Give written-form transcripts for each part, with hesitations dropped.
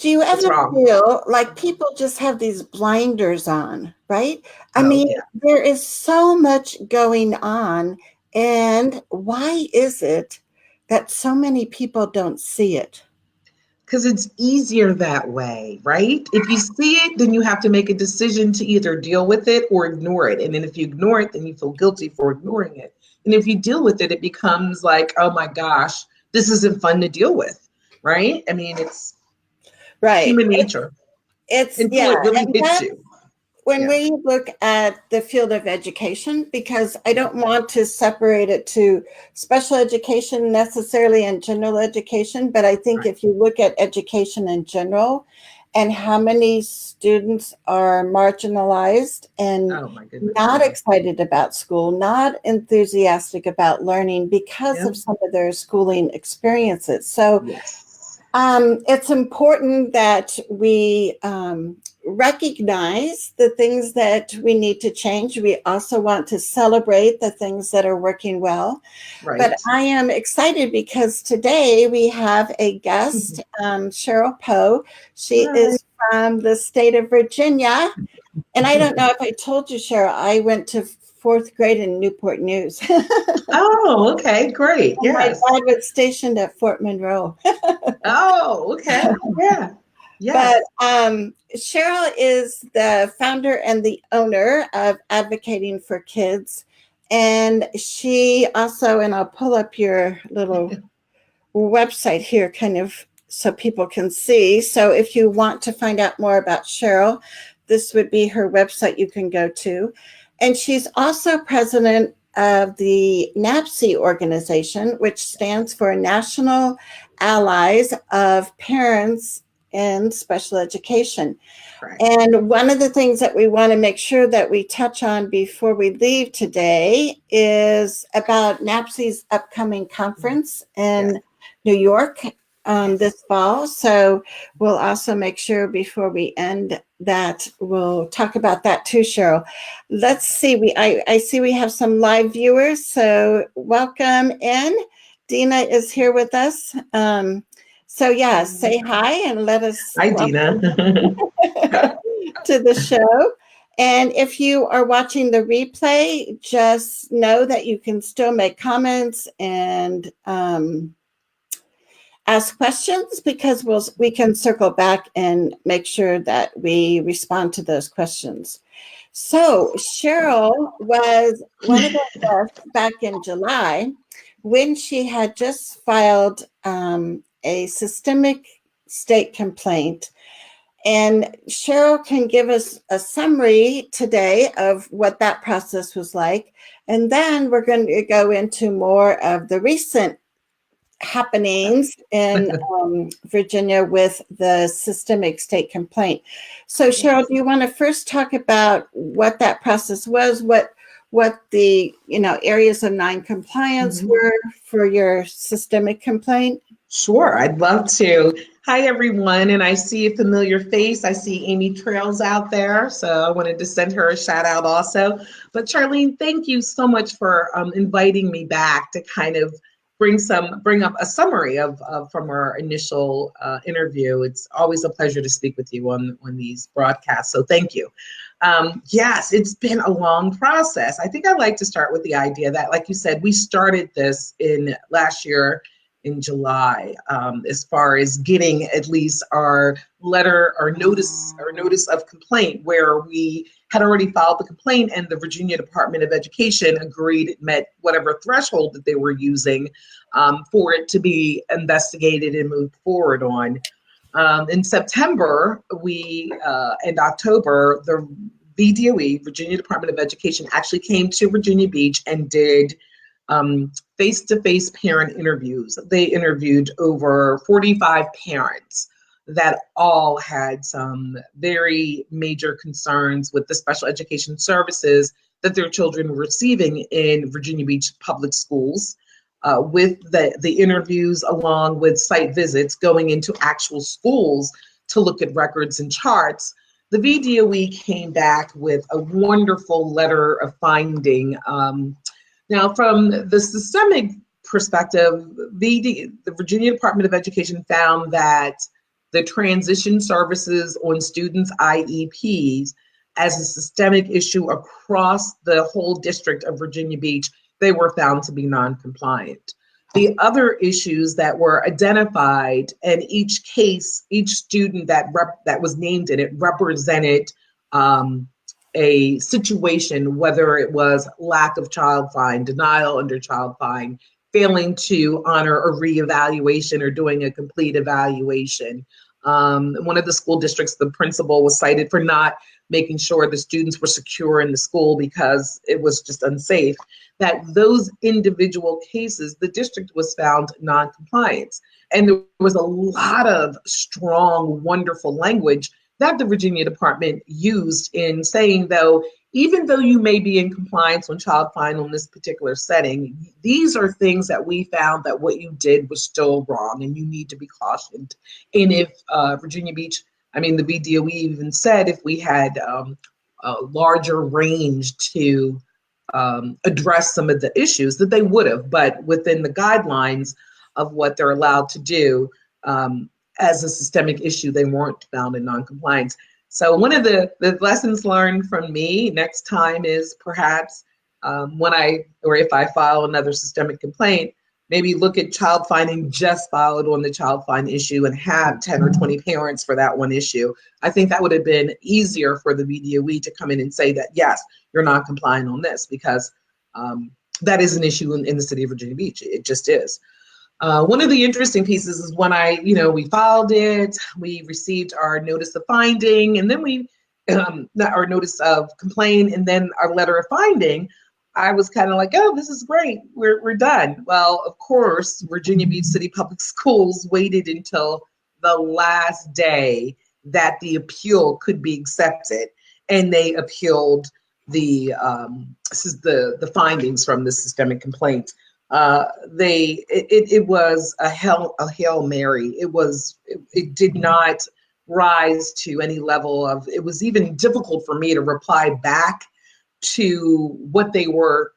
Do you What's ever wrong? feel like people just have these blinders on, right? I Oh, mean, yeah. there is so much going on. And why is it that so many people don't see it? Because it's easier that way, right? If you see it, then you have to make a decision to either deal with it or ignore it. And then if you ignore it, then you feel guilty for ignoring it. And if you deal with it, it becomes like, oh my gosh, this isn't fun to deal with, right? I mean, it's Right. human nature until Yeah. it really And hits that you. when Yeah. we look at the field of education, because I don't want to separate it to special education necessarily and general education, but I think Right. if you look at education in general and how many students are marginalized and Oh my goodness. not Yeah. excited about school, not enthusiastic about learning because Yeah. of some of their schooling experiences. So Yes. it's important that we recognize the things that we need to change. We also want to celebrate the things that are working well. But Right. I am excited because today we have a guest, Cheryl Poe. She Hi. is from the state of Virginia. And I don't know if I told you, Cheryl, I went to fourth grade in Newport News. Oh, okay. Great. My Yes. dad was stationed at Fort Monroe. Oh, okay. Yeah. But Yes. Cheryl is the founder and the owner of Advocating for Kids. And she also, and I'll pull up your little website here kind of so people can see. So if you want to find out more about Cheryl, this would be her website you can go to. And she's also president of the NAPSI organization, which stands for National Allies of Parents in Special Education. Correct. And one of the things that we want to make sure that we touch on before we leave today is about NAPSI's upcoming conference Yes. in New York Yes. this fall. So we'll also make sure before we end that we'll talk about that too, Cheryl. Let's see. I see we have some live viewers. So welcome in. Dina is here with us. So yeah, say hi and let us Hi, welcome Dina. to the show. And if you are watching the replay, just know that you can still make comments and ask questions because we can circle back and make sure that we respond to those questions. So Cheryl was one of our guests back in July when she had just filed a systemic state complaint. And Cheryl can give us a summary today of what that process was like. And then we're going to go into more of the recent happenings in Virginia with the systemic state complaint. So Cheryl, do you want to first talk about what that process was, what the areas of non-compliance were for your systemic complaint? Sure, I'd love to. Hi, everyone. And I see a familiar face. I see Amy Trails out there. So I wanted to send her a shout out also. But Charlene, thank you so much for inviting me back to kind of bring up a summary of from our initial interview. It's always a pleasure to speak with you on these broadcasts. So thank you. Yes, it's been a long process. I think I'd like to start with the idea that, like you said, we started this in last year in July, as far as getting at least our letter or notice of complaint, where we had already filed the complaint and the Virginia Department of Education agreed it met whatever threshold that they were using for it to be investigated and moved forward on. In September, and October, the VDOE, Virginia Department of Education, actually came to Virginia Beach and did face-to-face parent interviews. They interviewed over 45 parents that all had some very major concerns with the special education services that their children were receiving in Virginia Beach public schools, with the interviews along with site visits going into actual schools to look at records and charts. The VDOE came back with a wonderful letter of finding. Now, from the systemic perspective, the Virginia Department of Education found that the transition services on students' IEPs as a systemic issue across the whole district of Virginia Beach, they were found to be non-compliant. The other issues that were identified, and each case, each student that was named in it represented a situation, whether it was lack of child find, denial under child find, failing to honor a reevaluation or doing a complete evaluation. One of the school districts, the principal was cited for not making sure the students were secure in the school because it was just unsafe. That those individual cases, the district was found non-compliant. And there was a lot of strong, wonderful language that the Virginia Department used in saying, though, even though you may be in compliance on child find on this particular setting, these are things that we found that what you did was still wrong and you need to be cautioned. And if Virginia Beach, I mean, the VDOE even said if we had a larger range to address some of the issues that they would have, but within the guidelines of what they're allowed to do as a systemic issue, they weren't found in non-compliance. So one of the lessons learned from me next time is perhaps if I file another systemic complaint, maybe look at child finding just filed on the child find issue and have 10 or 20 parents for that one issue. I think that would have been easier for the VDOE to come in and say that, yes, you're not compliant on this, because that is an issue in the city of Virginia Beach. It just is. One of the interesting pieces is when we filed it, we received our notice of finding, and then our notice of complaint, and then our letter of finding. I was kind of like, oh, this is great. We're done. Well, of course, Virginia Beach City Public Schools waited until the last day that the appeal could be accepted, and they appealed the findings from the systemic complaint. It was a Hail Mary. It did not rise to any level of, it was even difficult for me to reply back to what they were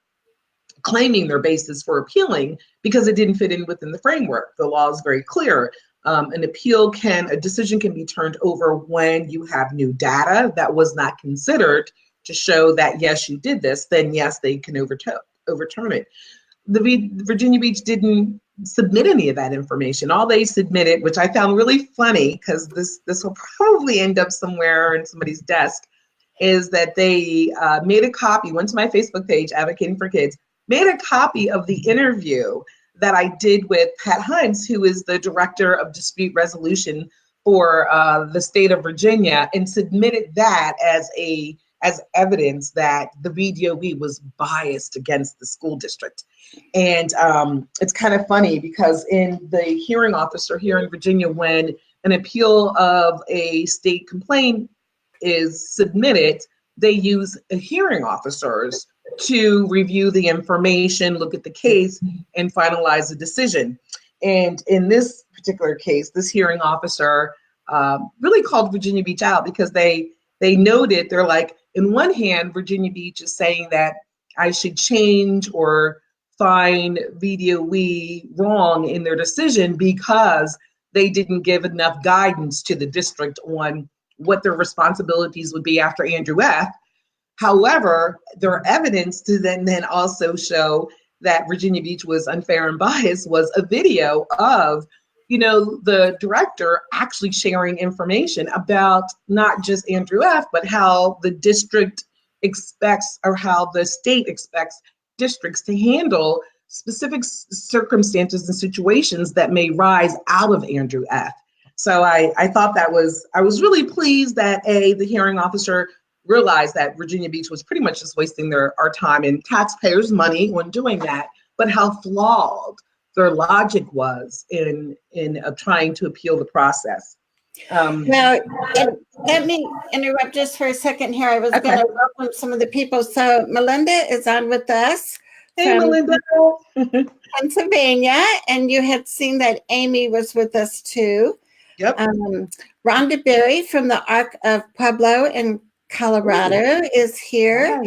claiming their basis for appealing, because it didn't fit in within the framework. The law is very clear. A decision can be turned over when you have new data that was not considered to show that, yes, you did this, then yes, they can overturn it. The Virginia Beach didn't submit any of that information. All they submitted, which I found really funny, because this will probably end up somewhere in somebody's desk, is that they made a copy, went to my Facebook page, Advocating for Kids, made a copy of the interview that I did with Pat Huntz, who is the Director of Dispute Resolution for the state of Virginia, and submitted that as evidence that the VDOE was biased against the school district. And it's kind of funny, because in the hearing officer here in Virginia, when an appeal of a state complaint is submitted, they use hearing officers to review the information, look at the case, and finalize a decision. And in this particular case, this hearing officer really called Virginia Beach out, because they noted, they're like, in one hand, Virginia Beach is saying that I should change or find VDOE wrong in their decision because they didn't give enough guidance to the district on what their responsibilities would be after Andrew F. However, their evidence to then also show that Virginia Beach was unfair and biased was a video of, the director actually sharing information about not just Andrew F., but how the district expects, or how the state expects districts to handle specific circumstances and situations that may rise out of Andrew F. So I thought I was really pleased that the hearing officer realized that Virginia Beach was pretty much just wasting our time and taxpayers' money when doing that, but how flawed their logic was in trying to appeal the process. Now, let me interrupt just for a second here. I was going to welcome some of the people. So Melinda is on with us. Hey, Melinda. Pennsylvania, and you had seen that Amy was with us too. Yep. Rhonda Berry from the Arc of Pueblo in Colorado is here.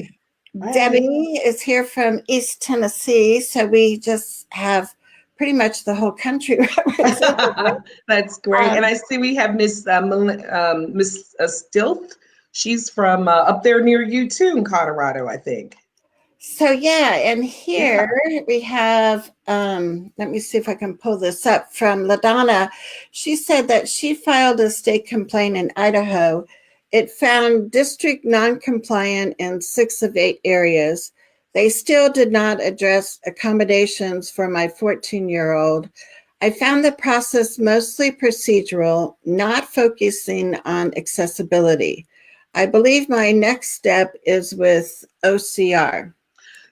Hi. Debbie is here from East Tennessee. So we just have pretty much the whole country represented. That's great. And I see we have Miss Miss Stilth. She's from up there near you too, in Colorado, I think. So yeah, and here we have, let me see if I can pull this up from LaDonna. She said that she filed a state complaint in Idaho. It found district non-compliant in 6 of 8 areas. They still did not address accommodations for my 14-year-old. I found the process mostly procedural, not focusing on accessibility. I believe my next step is with OCR.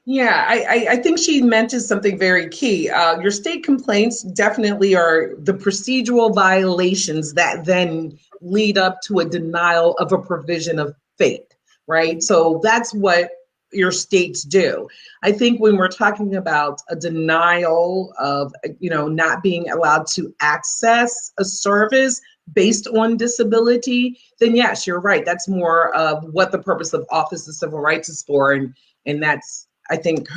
Yeah, I think she mentioned something very key. Your state complaints definitely are the procedural violations that then lead up to a denial of a provision of faith, right? So that's what your states do. I think when we're talking about a denial of, not being allowed to access a service based on disability, then yes, you're right. That's more of what the purpose of Office of Civil Rights is for, and that's, I think,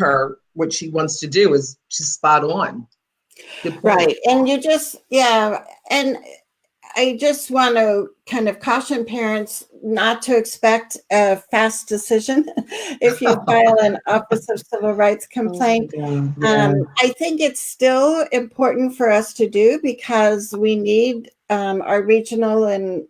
what she wants to do is she's spot on. Right. And and I just want to kind of caution parents not to expect a fast decision if you file an Office of Civil Rights complaint. I think it's still important for us to do because we need our regional and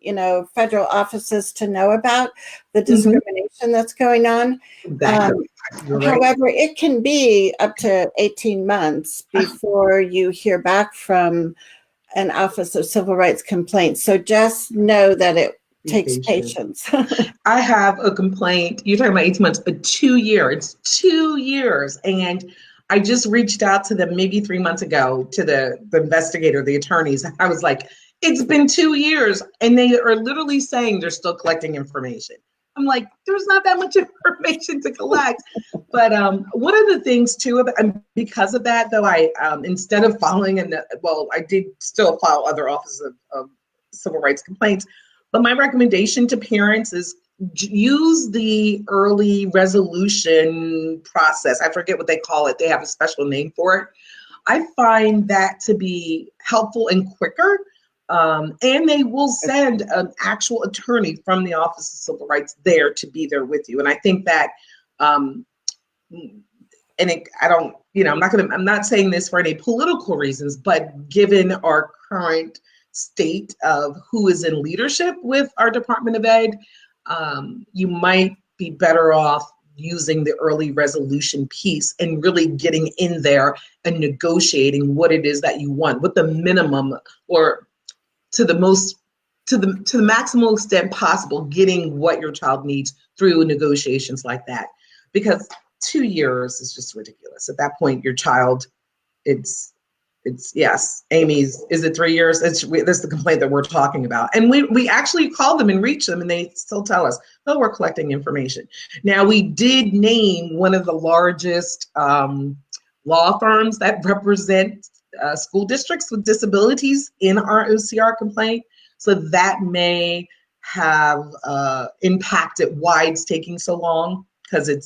federal offices to know about the discrimination that's going on. However, it can be up to 18 months before you hear back from an Office of Civil Rights complaints. So just know that it takes patience. I have a complaint. You're talking about 18 months, but 2 years. It's 2 years. And I just reached out to them maybe 3 months ago, to the investigator, the attorneys. I was like, it's been 2 years. And they are literally saying they're still collecting information. I'm like, there's not that much information to collect. But one of the things too, because of that, though, I instead of following, I did still file other Offices of Civil Rights complaints. But my recommendation to parents is use the early resolution process. I forget what they call it. They have a special name for it. I find that to be helpful and quicker. And they will send an actual attorney from the Office of Civil Rights there to be there with you. And I think that, I'm not saying this for any political reasons, but given our current state of who is in leadership with our Department of Ed, you might be better off using the early resolution piece and really getting in there and negotiating what it is that you want, what the minimum or to the maximum extent possible, getting what your child needs through negotiations like that. Because 2 years is just ridiculous. At that point, your child, it's yes, Amy's, is it 3 years? That's the complaint that we're talking about. And we actually called them and reached them, and they still tell us, oh, we're collecting information. Now, we did name one of the largest law firms that represent school districts with disabilities in our OCR complaint. So that may have impacted why it's taking so long, because it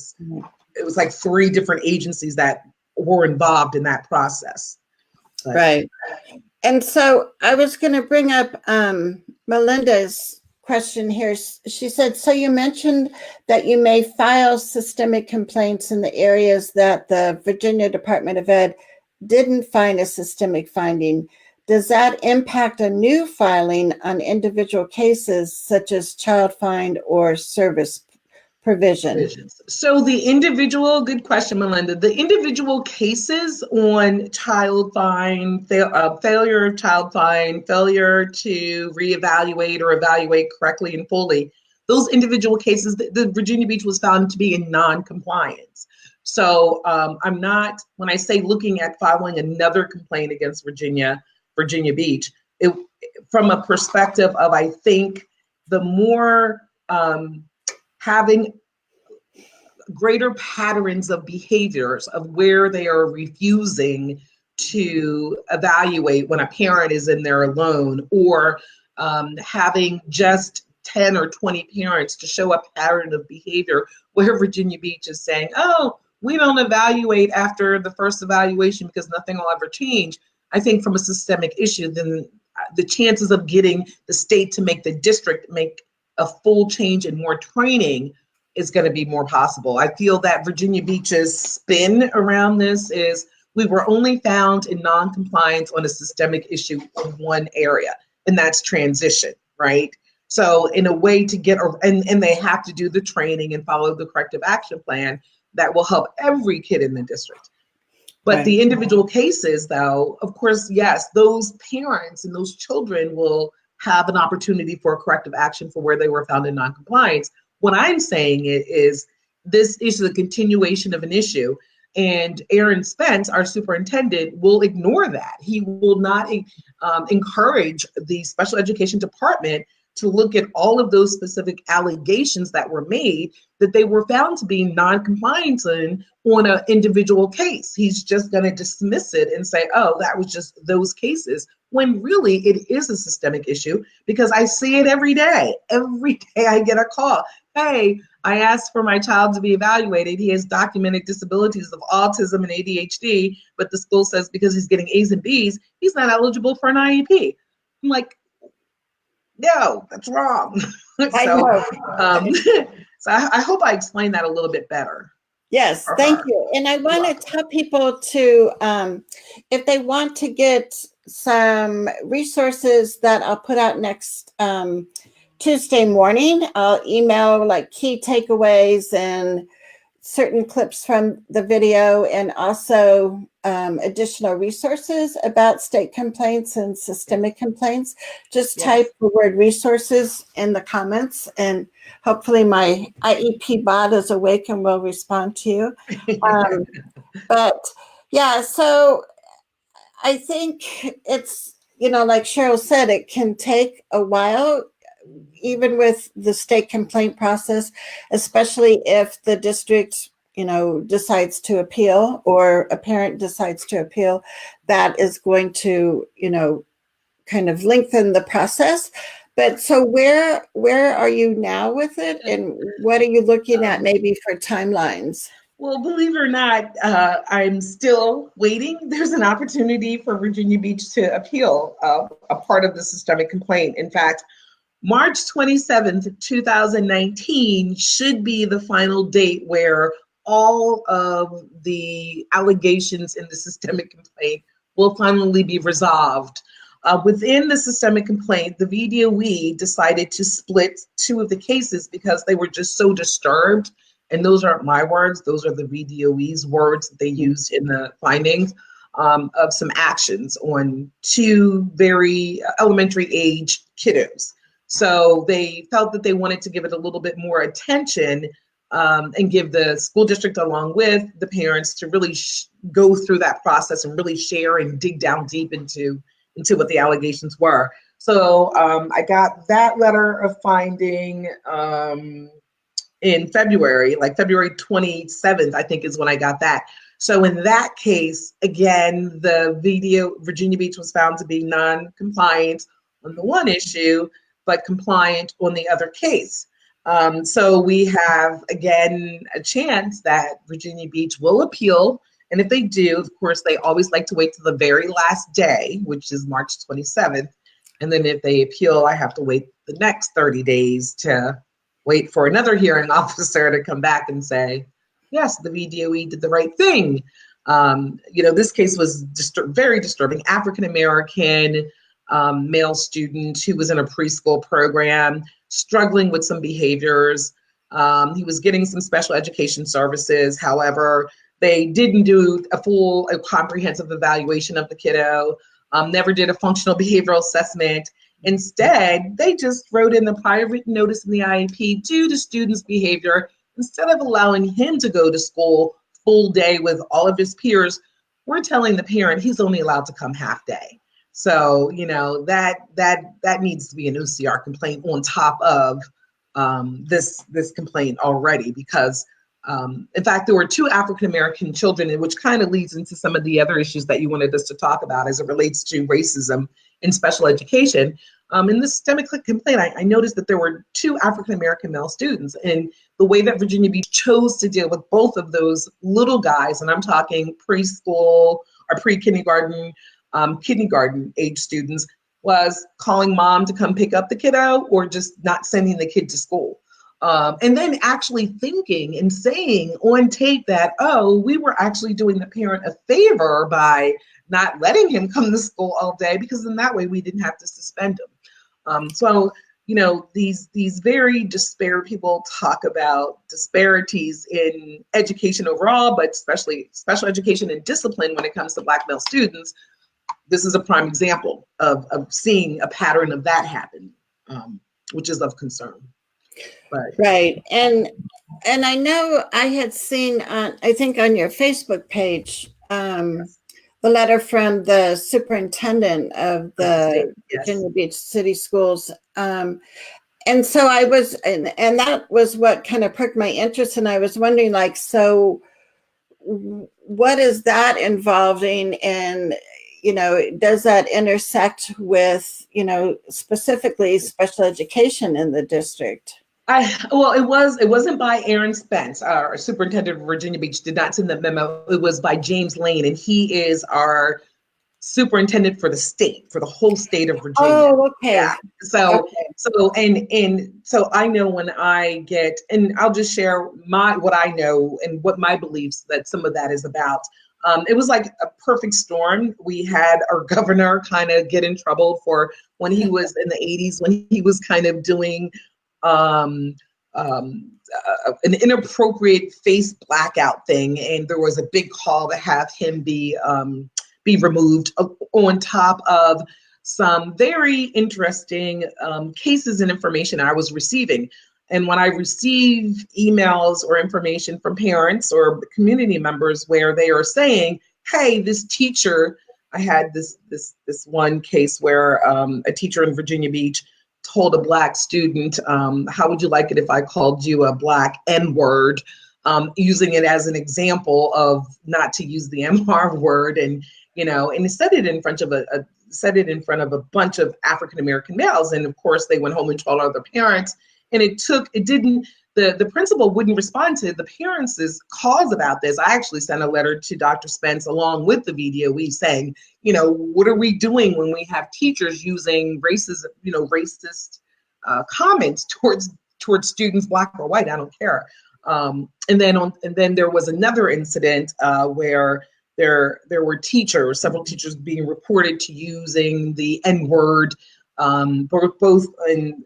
was like 3 different agencies that were involved in that process. But. Right. And so I was going to bring up Melinda's question here. She said, so you mentioned that you may file systemic complaints in the areas that the Virginia Department of Ed didn't find a systemic finding. Does that impact a new filing on individual cases such as child find or service provision? So good question, Melinda. The individual cases on child find, failure of child find, failure to reevaluate or evaluate correctly and fully, those individual cases, the Virginia Beach was found to be in non-compliance. So I'm not, when I say looking at filing another complaint against Virginia Beach, from a perspective of, I think, the more having greater patterns of behaviors of where they are refusing to evaluate when a parent is in there alone, or having just 10 or 20 parents to show a pattern of behavior where Virginia Beach is saying, oh, we don't evaluate after the first evaluation because nothing will ever change. I think from a systemic issue, then the chances of getting the state to make the district make a full change and more training is going to be more possible. I feel that Virginia Beach's spin around this is we were only found in non-compliance on a systemic issue in one area, and that's transition, right? So in a way to get, and they have to do the training and follow the corrective action plan that will help every kid in the district. But Right. the individual cases, though, of course, yes, those parents and those children will have an opportunity for corrective action for where they were found in noncompliance. What I'm saying is this is a continuation of an issue, and Aaron Spence, our superintendent, will ignore that. He will not encourage the special education department to look at all of those specific allegations that were made that they were found to be non-compliant on an individual case. He's just going to dismiss it and say, oh, that was just those cases, when really it is a systemic issue, because I see it every day. Every day I get a call. Hey, I asked for my child to be evaluated. He has documented disabilities of autism and ADHD, but the school says because he's getting A's and B's, he's not eligible for an IEP. I'm like, no, that's wrong. I know. So I hope I explained that a little bit better. Yes, thank you. And I want to tell people to, if they want to get some resources that I'll put out next Tuesday morning, I'll email like key takeaways and certain clips from the video, and also additional resources about state complaints and systemic complaints. Just type the word resources in the comments, and hopefully my IEP bot is awake and will respond to you. But yeah, so I think it's, like Cheryl said, it can take a while, even with the state complaint process, especially if the district, decides to appeal, or a parent decides to appeal, that is going to, kind of lengthen the process. But so where are you now with it, and what are you looking at maybe for timelines? Well, believe it or not, I'm still waiting. There's an opportunity for Virginia Beach to appeal a part of the systemic complaint. In fact, March 27th, 2019 should be the final date where all of the allegations in the systemic complaint will finally be resolved. Within the systemic complaint, the VDOE decided to split two of the cases because they were just so disturbed. And those aren't my words, those are the VDOE's words that they used in the findings of some actions on two very elementary age kiddos. So they felt that they wanted to give it a little bit more attention and give the school district, along with the parents, to really go through that process and really share and dig down deep into what the allegations were. So I got that letter of finding in February, like February 27th, I think is when I got that. So in that case, again, Virginia Beach was found to be non-compliant on the one issue, but compliant on the other case. So we have, again, a chance that Virginia Beach will appeal. And if they do, of course, they always like to wait till the very last day, which is March 27th. And then if they appeal, I have to wait the next 30 days to wait for another hearing officer to come back and say, yes, the VDOE did the right thing. This case was very disturbing. African-American male student who was in a preschool program, struggling with some behaviors. He was getting some special education services. However, they didn't do a comprehensive evaluation of the kiddo, never did a functional behavioral assessment. Instead, they just wrote in the prior written notice in the IEP, due to student's behavior, instead of allowing him to go to school full day with all of his peers, we're telling the parent he's only allowed to come half day. So, that needs to be an OCR complaint on top of this complaint already, because in fact, there were two African-American children, which kind of leads into some of the other issues that you wanted us to talk about as it relates to racism in special education. In this systemic complaint, I noticed that there were 2 African-American male students, and the way that Virginia Beach chose to deal with both of those little guys, and I'm talking preschool or pre-kindergarten, kindergarten age students, was calling mom to come pick up the kiddo or just not sending the kid to school. And then actually thinking and saying on tape that, oh, we were actually doing the parent a favor by not letting him come to school all day, because in that way we didn't have to suspend him. So, you know, these very disparate people talk about disparities in education overall, but especially special education and discipline when it comes to Black male students. This is a prime example of seeing a pattern of that happen, which is of concern. Right. And I know I had seen, I think on your Facebook page, the letter from the superintendent of the Virginia Beach City Schools. And so I was, and that was what kind of perked my interest. And I was wondering, like, so what is that involving? And, you know, does that intersect with, you know, specifically special education in the district? Well, it wasn't by Aaron Spence, our superintendent of Virginia Beach, did not send the memo. It was by James Lane, and he is our superintendent for the state, for the whole state of Virginia. Oh, okay. Yeah. So I know when I get, and I'll just share what I know and what my beliefs that some of that is about. It was like a perfect storm. We had our governor kind of get in trouble for when he was in the 80s, when he was kind of doing an inappropriate face blackout thing, and there was a big call to have him be removed, on top of some very interesting cases and information I was receiving. And when I receive emails or information from parents or community members where they are saying, hey, this teacher, I had this one case where a teacher in Virginia Beach told a Black student, how would you like it if I called you a Black N-word, using it as an example of not to use the M-R word, and you know, and said it in front of a bunch of African American males, and of course they went home and told other parents, and the principal wouldn't respond to the parents' calls about this. I actually sent a letter to Dr. Spence along with the VDOE saying, you know, what are we doing when we have teachers using racist comments towards students, Black or white, I don't care. And then there was another incident where there were several teachers being reported to using the N-word, both in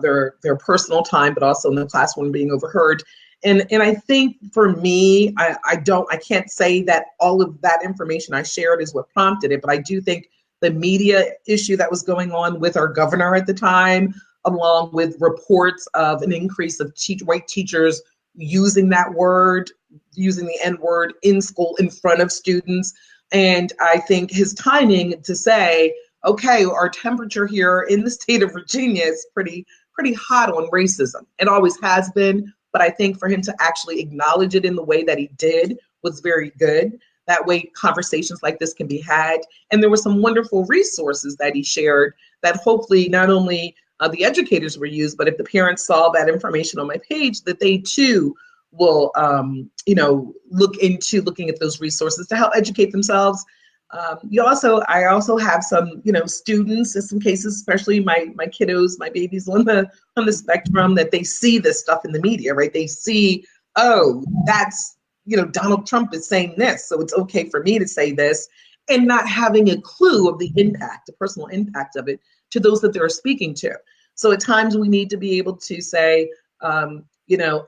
their personal time, but also in the classroom being overheard. And I think for me, I can't say that all of that information I shared is what prompted it, but I do think the media issue that was going on with our governor at the time, along with reports of an increase of white teachers using that word, using the N-word in school in front of students. And I think his timing to say, okay, our temperature here in the state of Virginia is pretty hot on racism. It always has been, but I think for him to actually acknowledge it in the way that he did was very good. That way conversations like this can be had. And there were some wonderful resources that he shared that hopefully not only the educators were used, but if the parents saw that information on my page, that they too will, look into looking at those resources to help educate themselves. I also have some, students in some cases, especially my kiddos, my babies on the spectrum, that they see this stuff in the media, right? They see, oh, that's, Donald Trump is saying this, so it's okay for me to say this, and not having a clue of the impact, the personal impact of it to those that they're speaking to. So at times we need to be able to say,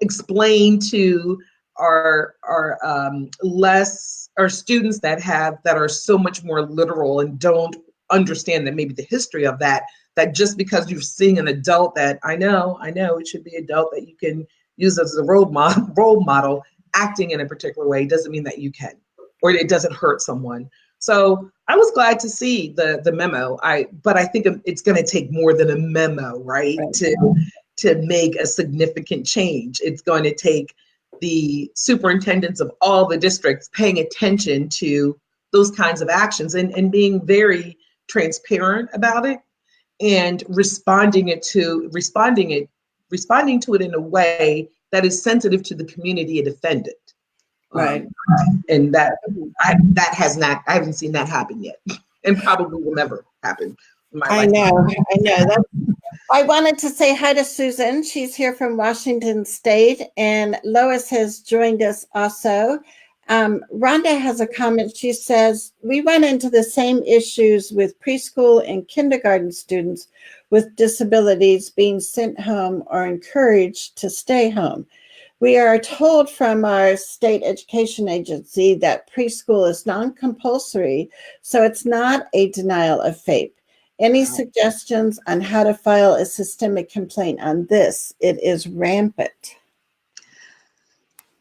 explain to our students that are so much more literal and don't understand that maybe the history of that just because you're seeing an adult that I know it should be adult that you can use as a role model acting in a particular way doesn't mean that you can, or it doesn't hurt someone. So I was glad to see the memo. But I think it's going to take more than a memo, right? To make a significant change. It's going to take the superintendents of all the districts paying attention to those kinds of actions and being very transparent about it, and responding to it in a way that is sensitive to the community it offended. Right. And that I haven't seen that happen yet, and probably will never happen in my I lifetime. know. I wanted to say hi to Susan. She's here from Washington State, and Lois has joined us also. Rhonda has a comment. She says, we run into the same issues with preschool and kindergarten students with disabilities being sent home or encouraged to stay home. We are told from our state education agency that preschool is non-compulsory, so it's not a denial of FAPE. Any suggestions on how to file a systemic complaint on this? It is rampant.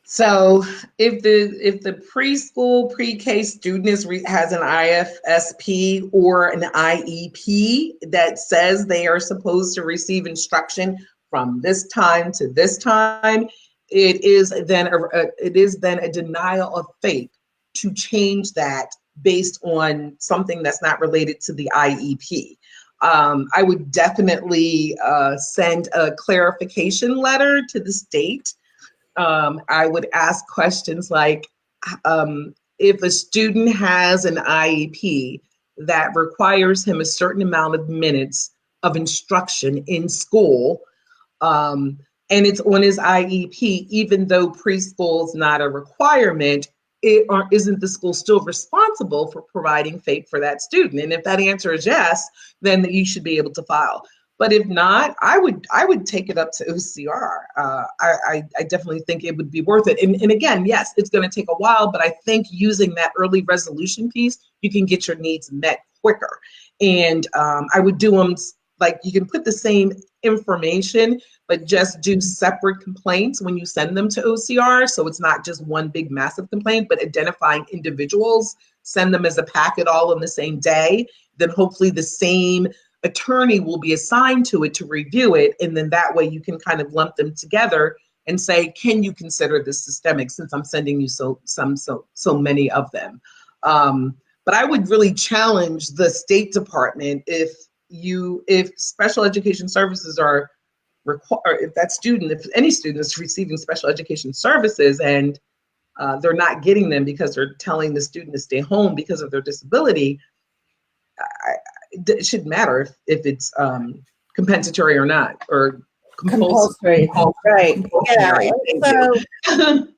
So if the preschool pre-K student has an IFSP or an IEP that says they are supposed to receive instruction from this time to this time, it is then a denial of FAPE to change that based on something that's not related to the IEP. I would definitely send a clarification letter to the state. I would ask questions like, if a student has an IEP that requires him a certain amount of minutes of instruction in school, and it's on his IEP, even though preschool is not a requirement, isn't the school still responsible for providing FAPE for that student? And if that answer is yes, then you should be able to file. But if not, I would take it up to OCR. I definitely think it would be worth it. And again, yes, it's going to take a while, but I think using that early resolution piece, you can get your needs met quicker. And I would do them like, you can put the same information, but just do separate complaints when you send them to OCR. So it's not just one big massive complaint, but identifying individuals, send them as a packet all on the same day. Then hopefully the same attorney will be assigned to it to review it. And then that way you can kind of lump them together and say, can you consider this systemic, since I'm sending you so many of them. But I would really challenge the State Department if special education services are required, if any student is receiving special education services and they're not getting them because they're telling the student to stay home because of their disability, it shouldn't matter if it's compensatory or not, or compulsory. Right. Compulsory, Yeah. right. So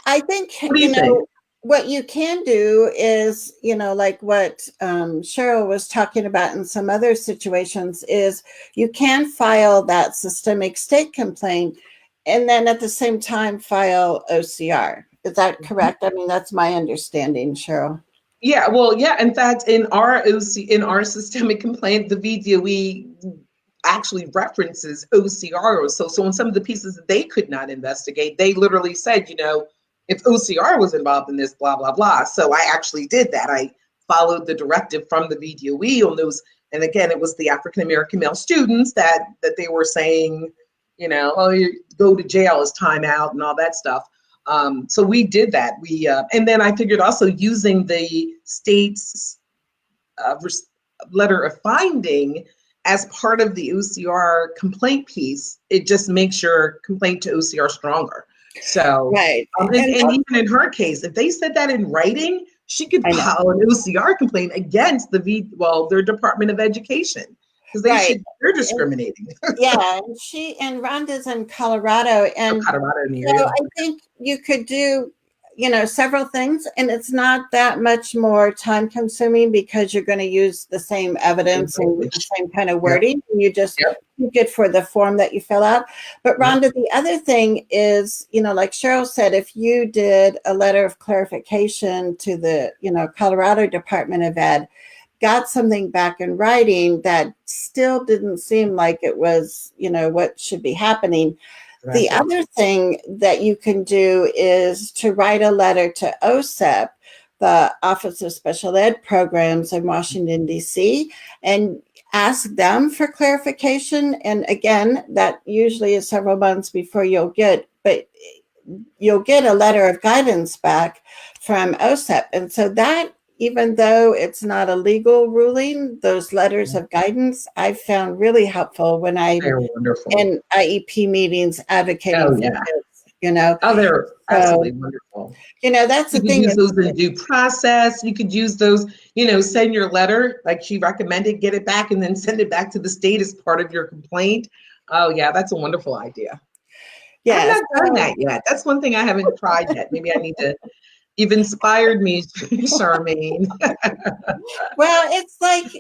I think, What do you think? What you can do is, like what Cheryl was talking about in some other situations, is you can file that systemic state complaint and then at the same time file OCR. Is that correct? I mean, that's my understanding, Cheryl. Yeah, well, yeah. In fact, in our systemic complaint, the VDOE actually references OCR. So in some of the pieces that they could not investigate, they literally said, if OCR was involved in this, blah, blah, blah. So I actually did that. I followed the directive from the VDOE on those. And again, it was the African-American male students that they were saying, oh, you go to jail as timeout and all that stuff. So we did that. And then I figured also using the state's letter of finding as part of the OCR complaint piece, it just makes your complaint to OCR stronger. So, right. And even in her case, if they said that in writing, she could file an OCR complaint against their Department of Education, because they're discriminating. Yeah, and Rhonda's in Colorado, and I think you could do, several things, and it's not that much more time consuming because you're going to use the same evidence and the same kind of wording. And you just tweak it for the form that you fill out. But Rhonda, the other thing is, like Cheryl said, if you did a letter of clarification to the, Colorado Department of Ed, got something back in writing that still didn't seem like it was, what should be happening. Right. The other thing that you can do is to write a letter to OSEP, the Office of Special Ed Programs in Washington, D.C., and ask them for clarification. And again, that usually is several months before you'll get a letter of guidance back from OSEP. And so that even though it's not a legal ruling, those letters of guidance I've found really helpful when I'm They're wonderful. in IEP meetings advocating for Yeah. kids, you know. Oh, they're So, absolutely wonderful. you know, that's the You could thing. use those in due process. You could use those, send your letter like she recommended, get it back, and then send it back to the state as part of your complaint. Oh, yeah, that's a wonderful idea. I've Yes. not done that yet. That's one thing I haven't tried yet. Maybe I need to. You've inspired me, Charmaine. Well, it's like,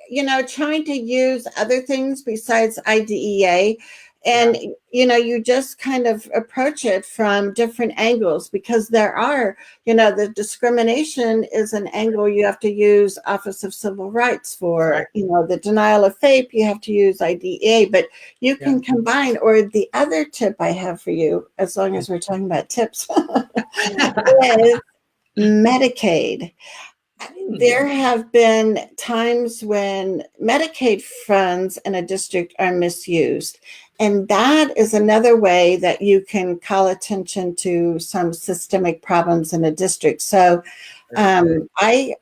you know, trying to use other things besides IDEA. And, you know, you just kind of approach it from different angles because there are, you know, the discrimination is an angle you have to use Office of Civil Rights for, Right. you know, the denial of FAPE, you have to use IDEA, but you can combine, or the other tip I have for you, as long as we're talking about tips, is Medicaid. There have been times when Medicaid funds in a district are misused. And that is another way that you can call attention to some systemic problems in a district. So I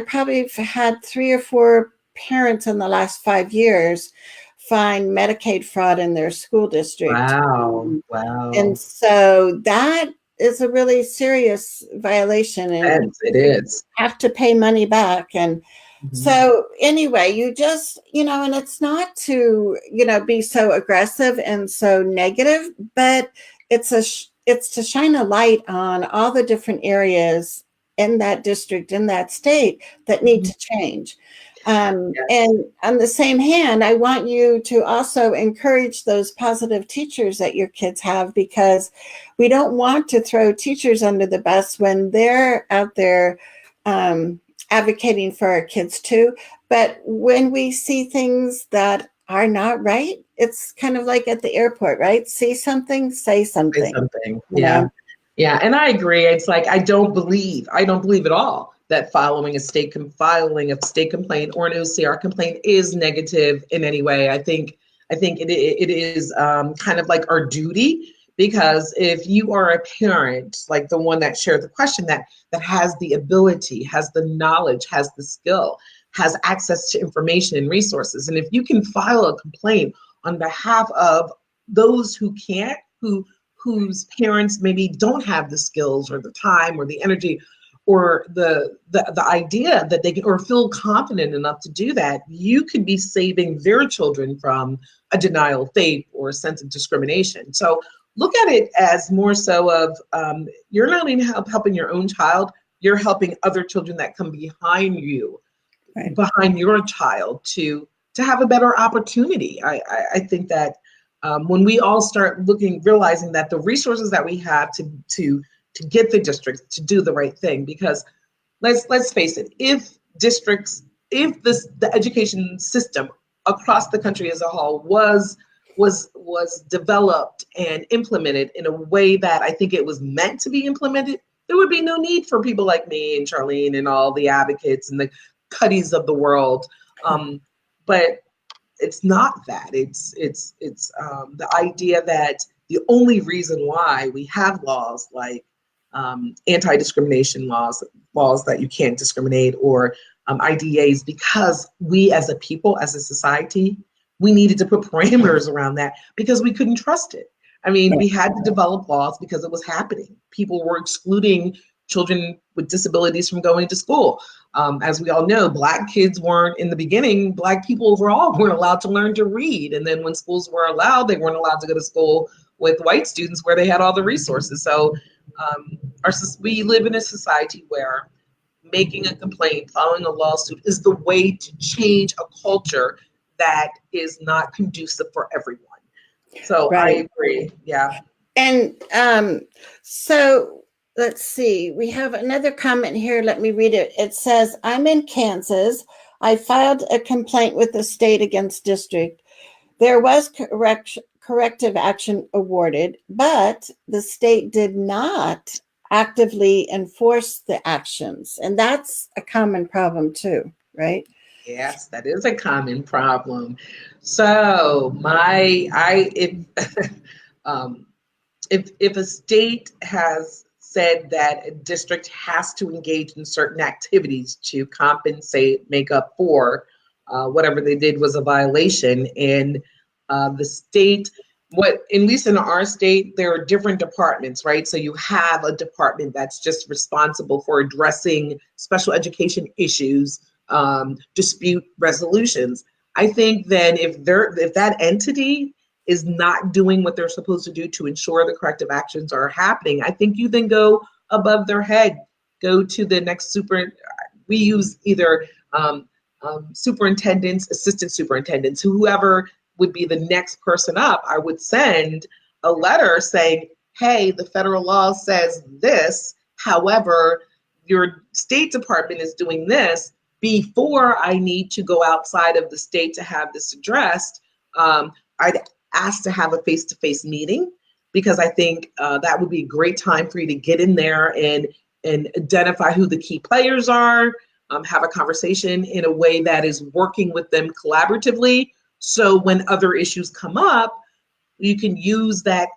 probably have had 3 or 4 parents in the last 5 years find Medicaid fraud in their school district. Wow. And so that is a really serious violation, and It is. have to pay money back. And so anyway, you just, you know, and it's not to, you know, be so aggressive and so negative, but it's to shine a light on all the different areas in that district, in that state, that need to change. And on the same hand, I want you to also encourage those positive teachers that your kids have, because we don't want to throw teachers under the bus when they're out there advocating for our kids too. But when we see things that are not right, it's kind of like at the airport, right? See something, say something. Say something. Yeah. Yeah. And I agree. It's like, I don't believe at all that filing a state complaint or an OCR complaint is negative in any way. I think it is kind of like our duty, because if you are a parent, like the one that shared the question, that has the ability, has the knowledge, has the skill, has access to information and resources, and if you can file a complaint on behalf of those who can't, whose parents maybe don't have the skills or the time or the energy or the idea that they can, or feel confident enough to do that, you could be saving their children from a denial of FAPE or a sense of discrimination. So look at it as more so of you're not only helping your own child, you're helping other children that come behind you, behind your child, to have a better opportunity. I think that when we all start realizing that the resources that we have to get the districts to do the right thing, because let's face it, if the education system across the country as a whole was developed and implemented in a way that I think it was meant to be implemented, there would be no need for people like me and Charlene and all the advocates and the Cuddies of the world. But it's not that. It's the idea that the only reason why we have laws like anti-discrimination laws that you can't discriminate, or IDAs, because we as a people, as a society, we needed to put parameters around that because we couldn't trust it. I mean, we had to develop laws because it was happening. People were excluding children with disabilities from going to school. As we all know, Black kids weren't, in the beginning, Black people overall weren't allowed to learn to read. And then when schools were allowed, they weren't allowed to go to school with white students where they had all the resources. So we live in a society where making a complaint, filing a lawsuit is the way to change a culture that is not conducive for everyone. So I agree. Yeah. And so let's see, we have another comment here. Let me read it. It says, I'm in Kansas. I filed a complaint with the state against district. There was corrective action awarded, but the state did not actively enforce the actions. And that's a common problem too, right? Yes, that is a common problem. So if a state has said that a district has to engage in certain activities to compensate, make up for whatever they did was a violation. And the state, at least in our state, there are different departments, right? So you have a department that's just responsible for addressing special education issues, dispute resolutions. I think then if that entity is not doing what they're supposed to do to ensure the corrective actions are happening, I think you then go above their head, go to the next we use either superintendents, assistant superintendents, whoever would be the next person up. I would send a letter saying, hey, the federal law says this, however, your state department is doing this. Before I need to go outside of the state to have this addressed, I'd ask to have a face-to-face meeting, because I think that would be a great time for you to get in there and identify who the key players are, have a conversation in a way that is working with them collaboratively. So when other issues come up, you can use that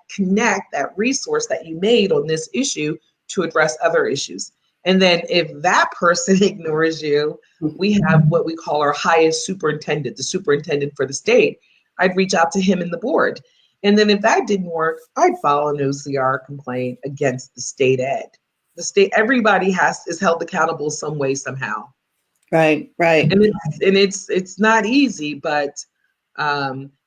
resource that you made on this issue to address other issues. And then if that person ignores you, we have what we call our highest superintendent, the superintendent for the state. I'd reach out to him and the board. And then if that didn't work, I'd file an OCR complaint against the state ed. The state, everybody is held accountable some way, somehow. Right. And it's not easy, but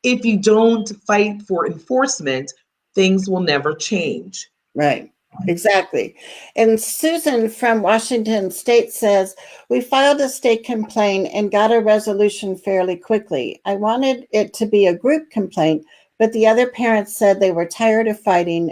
if you don't fight for enforcement, things will never change. Right. Exactly. And Susan from Washington State says, we filed a state complaint and got a resolution fairly quickly. I wanted it to be a group complaint, but the other parents said they were tired of fighting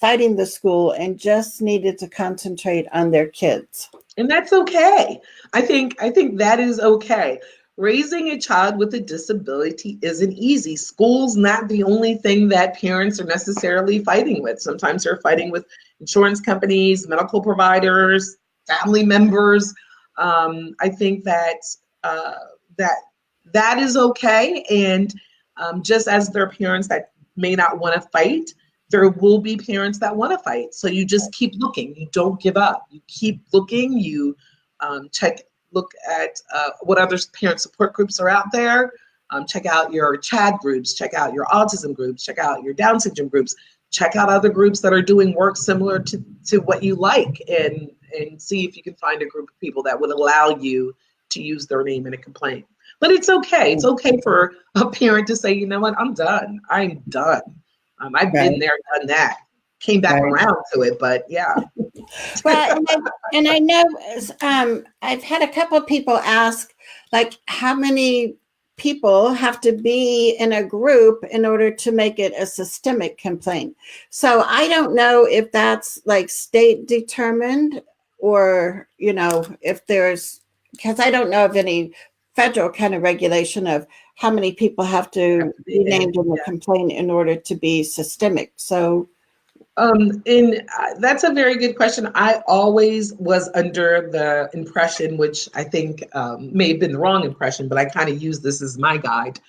the school and just needed to concentrate on their kids. And that's okay. I think that is okay. Raising a child with a disability isn't easy. School's not the only thing that parents are necessarily fighting with. Sometimes they're fighting with insurance companies, medical providers, family members. I think that is okay. And just as there are parents that may not want to fight, there will be parents that want to fight. So you just keep looking. You don't give up. You keep looking. You look at what other parent support groups are out there. Check out your CHAD groups. Check out your autism groups. Check out your Down syndrome groups. Check out other groups that are doing work similar to what you like, and see if you can find a group of people that would allow you to use their name in a complaint. But it's okay. It's okay for a parent to say, you know what, I'm done. I'm done. I've been there, done that. Came back around to it, but yeah. Well, and I know I've had a couple of people ask, like, how many people have to be in a group in order to make it a systemic complaint. So I don't know if that's like state determined, or, if there's, because I don't know of any federal kind of regulation of how many people have to be named in the complaint in order to be systemic. So that's a very good question. I always was under the impression, which I think may have been the wrong impression, but I kind of use this as my guide.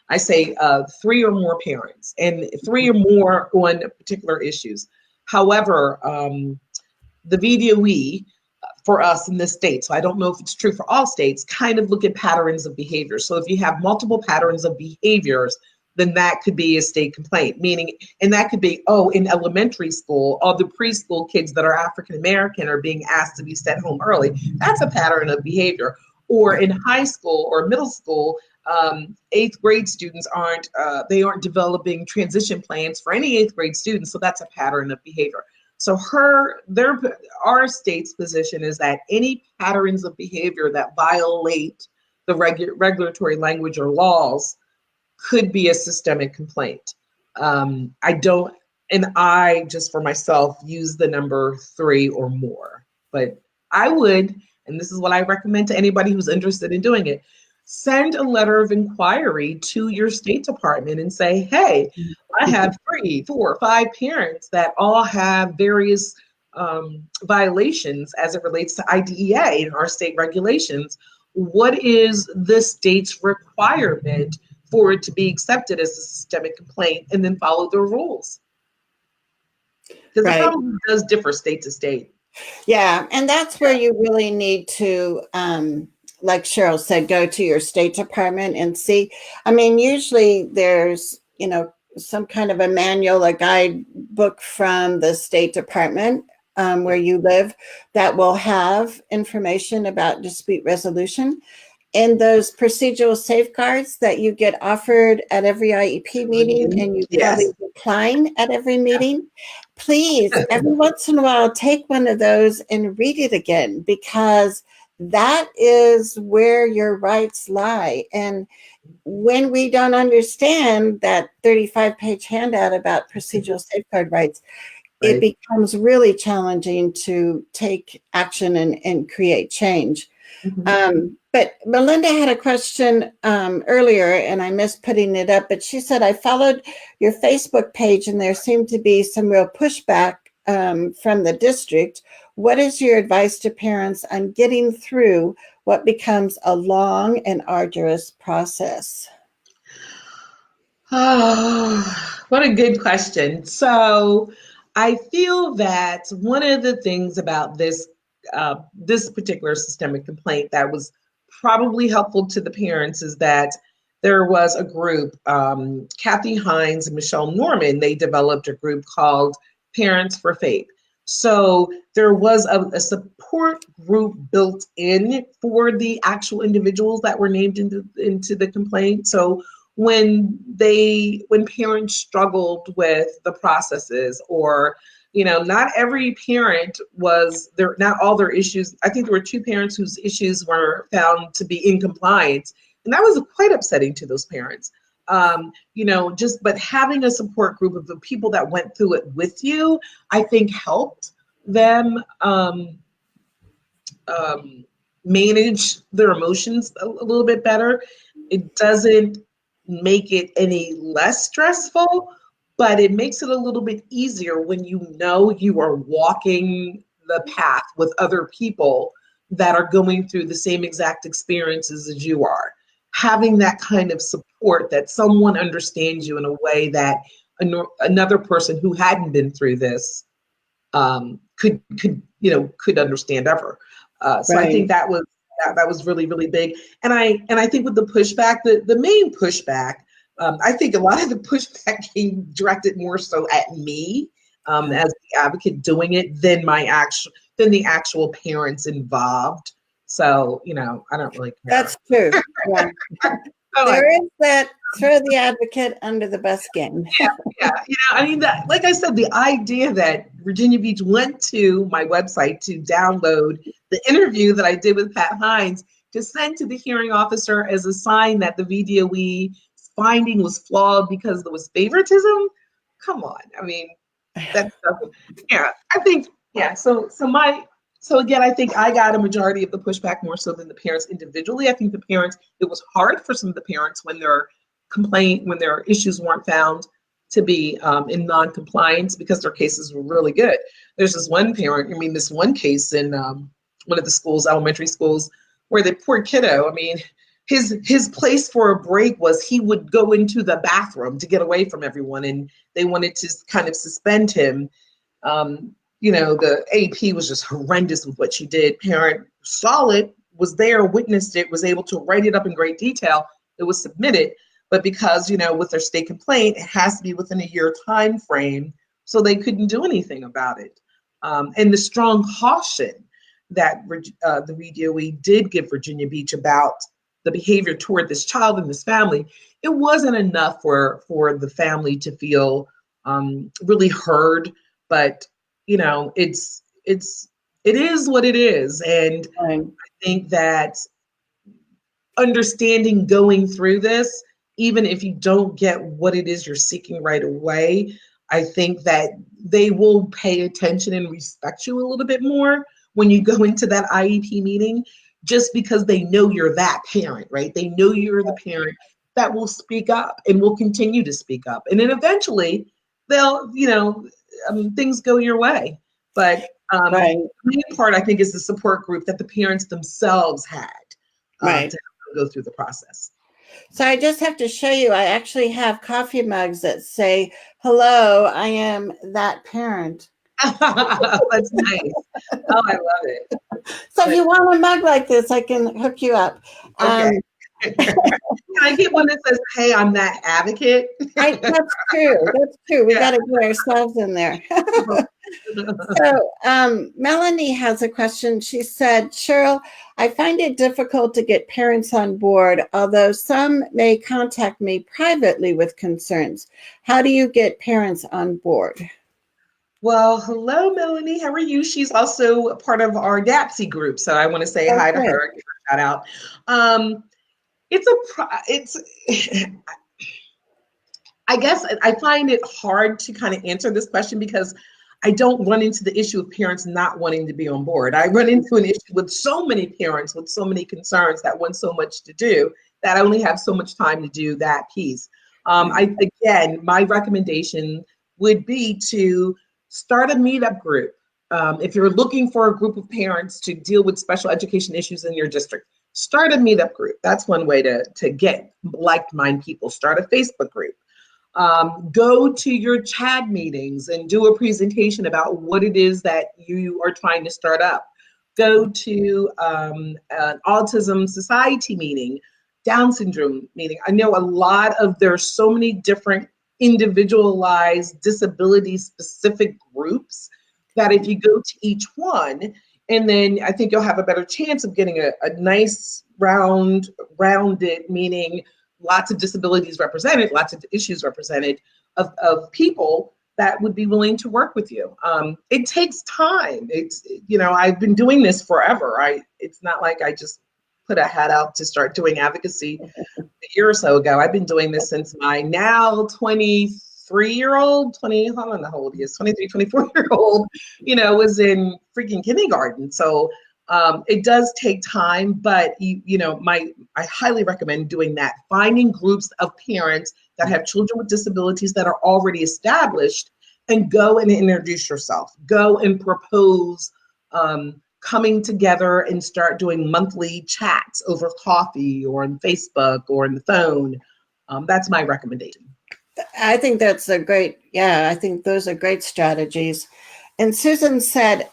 I say 3 or more parents, and 3 or more on particular issues. However, the VDOE for us in this state, so I don't know if it's true for all states, kind of look at patterns of behavior. So if you have multiple patterns of behaviors, then that could be a state complaint, and that could be, in elementary school, all the preschool kids that are African-American are being asked to be sent home early. That's a pattern of behavior. Or in high school or middle school, 8th grade students aren't developing transition plans for any 8th grade students. So that's a pattern of behavior. So our state's position is that any patterns of behavior that violate the regulatory language or laws could be a systemic complaint. I just for myself use the number 3 or more, but I would, and this is what I recommend to anybody who's interested in doing it, send a letter of inquiry to your state department and say, hey, I have 3, 4, 5 parents that all have various violations as it relates to IDEA and our state regulations. What is the state's requirement for it to be accepted as a systemic complaint, and then follow the rules? Because it Right. probably does differ state to state. Yeah. And that's where you really need to, like Cheryl said, go to your State Department and see. I mean, usually there's, some kind of a manual, a guidebook from the State Department where you live that will have information about dispute resolution. And those procedural safeguards that you get offered at every IEP meeting and you Yes. probably decline at every meeting, please, every once in a while, take one of those and read it again, because that is where your rights lie. And when we don't understand that 35-page handout about procedural safeguard rights, it Right. becomes really challenging to take action and create change. But Melinda had a question earlier, and I missed putting it up, but she said, I followed your Facebook page and there seemed to be some real pushback from the district. What is your advice to parents on getting through what becomes a long and arduous process? Oh, what a good question. So I feel that one of the things about this particular systemic complaint that was probably helpful to the parents is that there was a group, Kathy Hines and Michelle Norman, they developed a group called Parents for Faith. So there was a support group built in for the actual individuals that were named into the complaint. So when parents struggled with the processes, or not every parent was there, not all their issues. I think there were 2 parents whose issues were found to be in compliance, and that was quite upsetting to those parents. But having a support group of the people that went through it with you, I think helped them manage their emotions a little bit better. It doesn't make it any less stressful, but it makes it a little bit easier when you are walking the path with other people that are going through the same exact experiences as you are. Having that kind of support, that someone understands you in a way that another person who hadn't been through this could understand ever. So I think that was really, really big. And I think with the pushback, the main pushback, I think a lot of the pushback came directed more so at me as the advocate doing it than the actual parents involved. So, I don't really care. That's true. Yeah. There is that throw the advocate under the bus game. Yeah. Like I said, the idea that Virginia Beach went to my website to download the interview that I did with Pat Hines to send to the hearing officer as a sign that the VDOE finding was flawed because there was favoritism. Come on. I mean, that's I think, so again, I think I got a majority of the pushback more so than the parents individually. I think the parents, it was hard for some of the parents when their issues weren't found to be in non-compliance because their cases were really good. There's this one case in one of the schools, elementary schools, where the poor kiddo, his place for a break was he would go into the bathroom to get away from everyone, and they wanted to kind of suspend him. The AP was just horrendous with what she did. Parent saw it, was there, witnessed it, was able to write it up in great detail. It was submitted, but because, with their state complaint, it has to be within a year time frame, so they couldn't do anything about it. And the strong caution that the VDOE did give Virginia Beach about the behavior toward this child and this family, it wasn't enough for the family to feel really heard, but it is what it is. And I think that understanding going through this, even if you don't get what it is you're seeking right away, I think that they will pay attention and respect you a little bit more when you go into that IEP meeting, just because they know you're that parent, right? They know you're the parent that will speak up and will continue to speak up. And then eventually they'll, things go your way. But the main part, I think, is the support group that the parents themselves had to go through the process. So I just have to show you, I actually have coffee mugs that say, hello, I am that parent. That's nice. Oh, I love it. So if you want a mug like this, I can hook you up. Okay. Can I get one that says, hey, I'm that advocate? That's true. That's true. We got to get ourselves in there. So Melanie has a question. She said, Cheryl, I find it difficult to get parents on board, although some may contact me privately with concerns. How do you get parents on board? Well, hello, Melanie. How are you? She's also part of our Advocacy group, so I want to say hi to her, give her a shout out. It's I guess I find it hard to kind of answer this question because I don't run into the issue of parents not wanting to be on board. I run into an issue with so many parents with so many concerns that want so much to do that I only have so much time to do that piece. Again, my recommendation would be to start a meetup group. If you're looking for a group of parents to deal with special education issues in your district, start a meetup group. That's one way to get like-minded people. Start a Facebook group. Go to your CHAD meetings and do a presentation about what it is that you are trying to start up. Go to an Autism Society meeting, Down syndrome meeting. I know there's so many different individualized disability-specific groups that if you go to each one, and then I think you'll have a better chance of getting a nice rounded meeting, lots of disabilities represented, lots of issues represented of people that would be willing to work with you. It takes time. I've been doing this forever. It's not like I just put a hat out to start doing advocacy a year or so ago. I've been doing this since my now 23-year-old, I don't know how old he is, 23, 24-year-old, was in freaking kindergarten. So it does take time, but I highly recommend doing that. Finding groups of parents that have children with disabilities that are already established, and go and introduce yourself. Go and propose coming together and start doing monthly chats over coffee or on Facebook or on the phone. That's my recommendation. I think that's I think those are great strategies. And Susan said,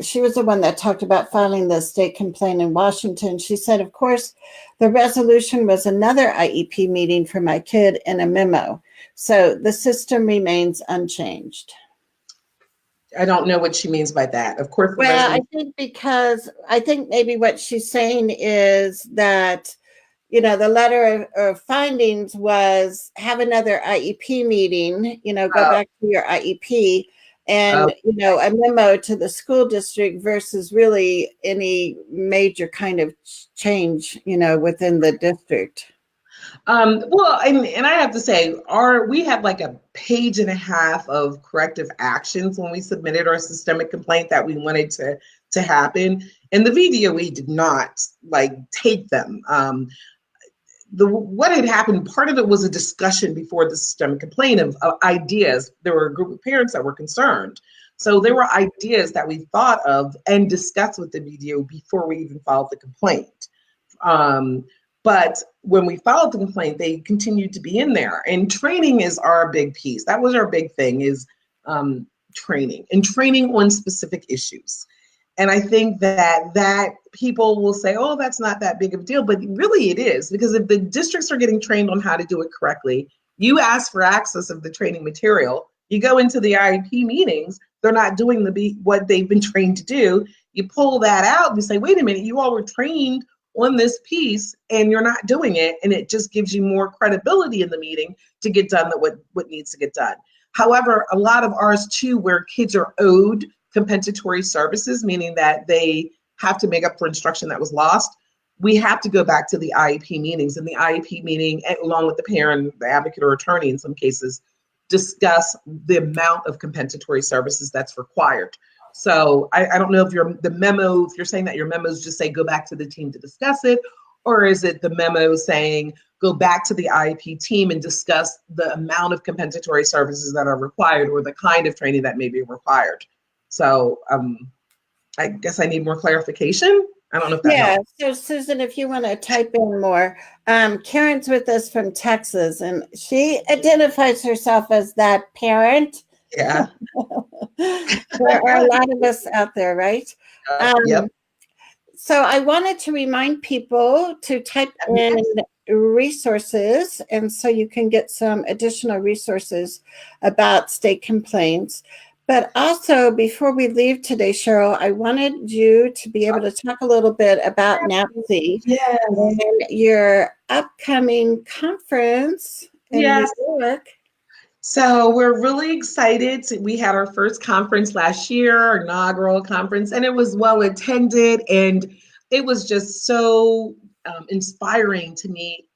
she was the one that talked about filing the state complaint in Washington. She said, of course, the resolution was another IEP meeting for my kid and a memo. So the system remains unchanged. I don't know what she means by that. Of course. Well, I think maybe what she's saying is that, the letter of findings was have another IEP meeting, go back to your IEP. And, a memo to the school district versus really any major kind of change, within the district. Well, and I have to say, we had like a page and a half of corrective actions when we submitted our systemic complaint that we wanted to happen. And the VDOE did not take them. What had happened, part of it was a discussion before the systemic complaint of ideas. There were a group of parents that were concerned. So there were ideas that we thought of and discussed with the VDO before we even filed the complaint. But when we filed the complaint, they continued to be in there. And training is our big piece. That was our big thing, is training on specific issues. And I think that people will say, oh, that's not that big of a deal, but really it is, because if the districts are getting trained on how to do it correctly, you ask for access of the training material, you go into the IEP meetings, they're not doing what they've been trained to do. You pull that out and you say, wait a minute, you all were trained on this piece and you're not doing it. And it just gives you more credibility in the meeting to get done what needs to get done. However, a lot of ours too, where kids are owed compensatory services, meaning that they have to make up for instruction that was lost, we have to go back to the IEP meetings. And the IEP meeting, along with the parent, the advocate or attorney in some cases, discuss the amount of compensatory services that's required. So I don't know if you're saying that your memos just say go back to the team to discuss it, or is it the memo saying go back to the IEP team and discuss the amount of compensatory services that are required or the kind of training that may be required? So I guess I need more clarification. I don't know if that Yeah. helps. So Susan, if you want to type in more, Karen's with us from Texas, and she identifies herself as that parent. Yeah. There are a lot of us out there, right? Yep. So I wanted to remind people to type in resources, and so you can get some additional resources about state complaints. But also, before we leave today, Cheryl, I wanted you to be able to talk a little bit about NAPSI Yes. and your upcoming conference in New Yes. York. So we're really excited. We had our first conference last year, our inaugural conference, and it was well attended. And it was just so inspiring to meet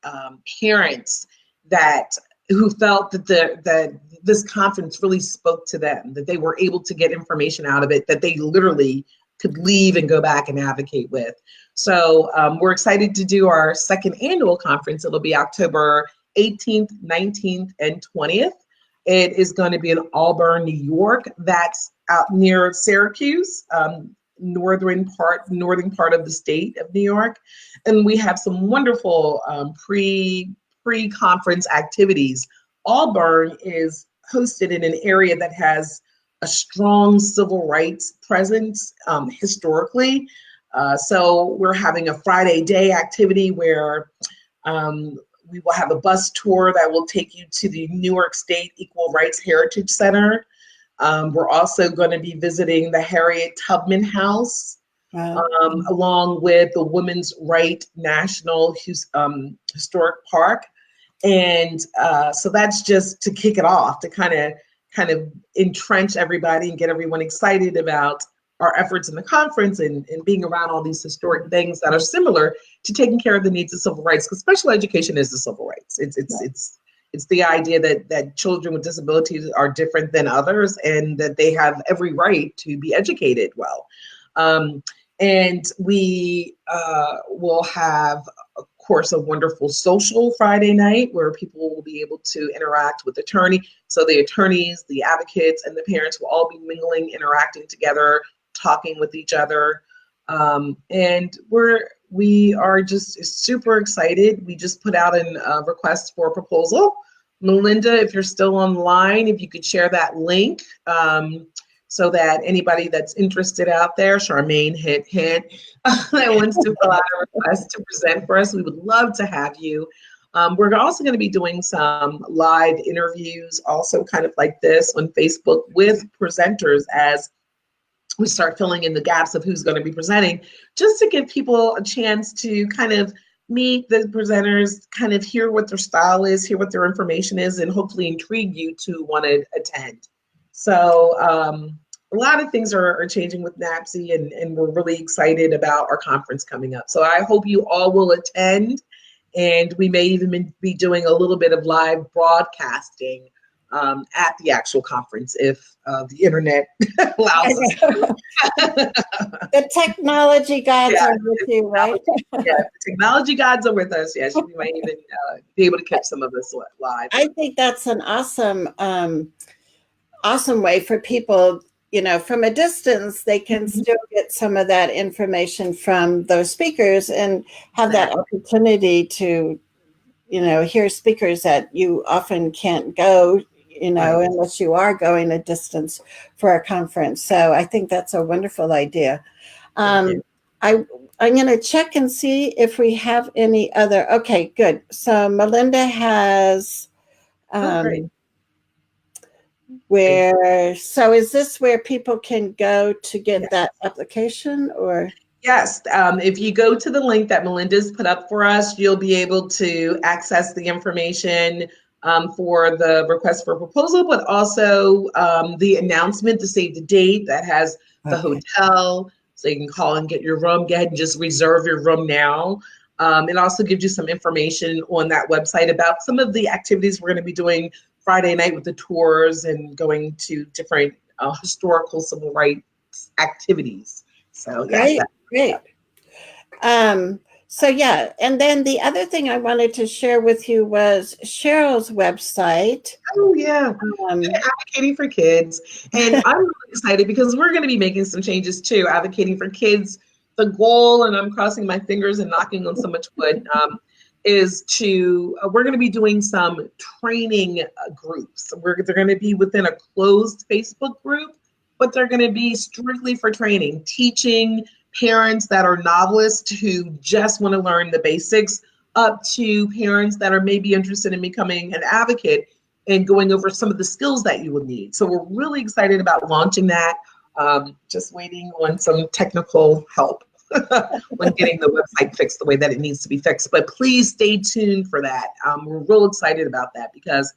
parents that who felt that this conference really spoke to them, that they were able to get information out of it, that they literally could leave and go back and advocate with. So we're excited to do our second annual conference. It'll be October 18th, 19th, and 20th. It is going to be in Auburn, New York. That's out near Syracuse, northern part of the state of New York. And we have some wonderful pre-conference activities. Auburn is hosted in an area that has a strong civil rights presence historically. So we're having a Friday day activity where we will have a bus tour that will take you to the New York State Equal Rights Heritage Center. We're also going to be visiting the Harriet Tubman House, along with the Women's Right National Historic Park. And so that's just to kick it off, to kind of entrench everybody and get everyone excited about our efforts in the conference and being around all these historic things that are similar to taking care of the needs of civil rights, because special education is the civil rights. It's the idea that children with disabilities are different than others and that they have every right to be educated well. And we will have, of course, a wonderful social Friday night where people will be able to interact with attorney. So the attorneys, the advocates, and the parents will all be mingling, interacting together, talking with each other. And we are just super excited. We just put out a request for a proposal. Melinda, if you're still online, if you could share that link so that anybody that's interested out there, Charmaine, hint, that wants to fill out a request to present for us, we would love to have you. We're also going to be doing some live interviews, also kind of like this on Facebook with presenters as we start filling in the gaps of who's going to be presenting, just to give people a chance to kind of meet the presenters, kind of hear what their style is, hear what their information is, and hopefully intrigue you to want to attend. So a lot of things are changing with NAPSI, and we're really excited about our conference coming up. So I hope you all will attend, and we may even be doing a little bit of live broadcasting at the actual conference if the internet allows us to. The technology gods are with you, right? Yeah, the technology gods are with us. Yes, we might even be able to catch some of us live. I think that's an awesome way for people, from a distance, they can still get some of that information from those speakers and have that opportunity to, hear speakers that you often can't go, unless you are going a distance for a conference. So I think that's a wonderful idea. I'm going to check and see if we have any other. Okay, good. So Melinda has so is this where people can go to get that application, or? Yes, if you go to the link that Melinda's put up for us, you'll be able to access the information for the request for proposal, but also the announcement to save the date that has the hotel, so you can call and get your room. Go ahead and just reserve your room now. It also gives you some information on that website about some of the activities we're going to be doing Friday night with the tours and going to different historical civil rights activities. So yes, great. So yeah, and then the other thing I wanted to share with you was Cheryl's website. Oh yeah, Advocating for Kids, and I'm really excited because we're going to be making some changes too. Advocating for Kids the goal, and I'm crossing my fingers and knocking on so much wood, is to, we're going to be doing some training groups. They're going to be within a closed Facebook group, but they're going to be strictly for training, teaching parents that are novelists who just want to learn the basics, up to parents that are maybe interested in becoming an advocate and going over some of the skills that you will need. So we're really excited about launching that. Just waiting on some technical help when getting the website fixed the way that it needs to be fixed. But please stay tuned for that. We're real excited about that because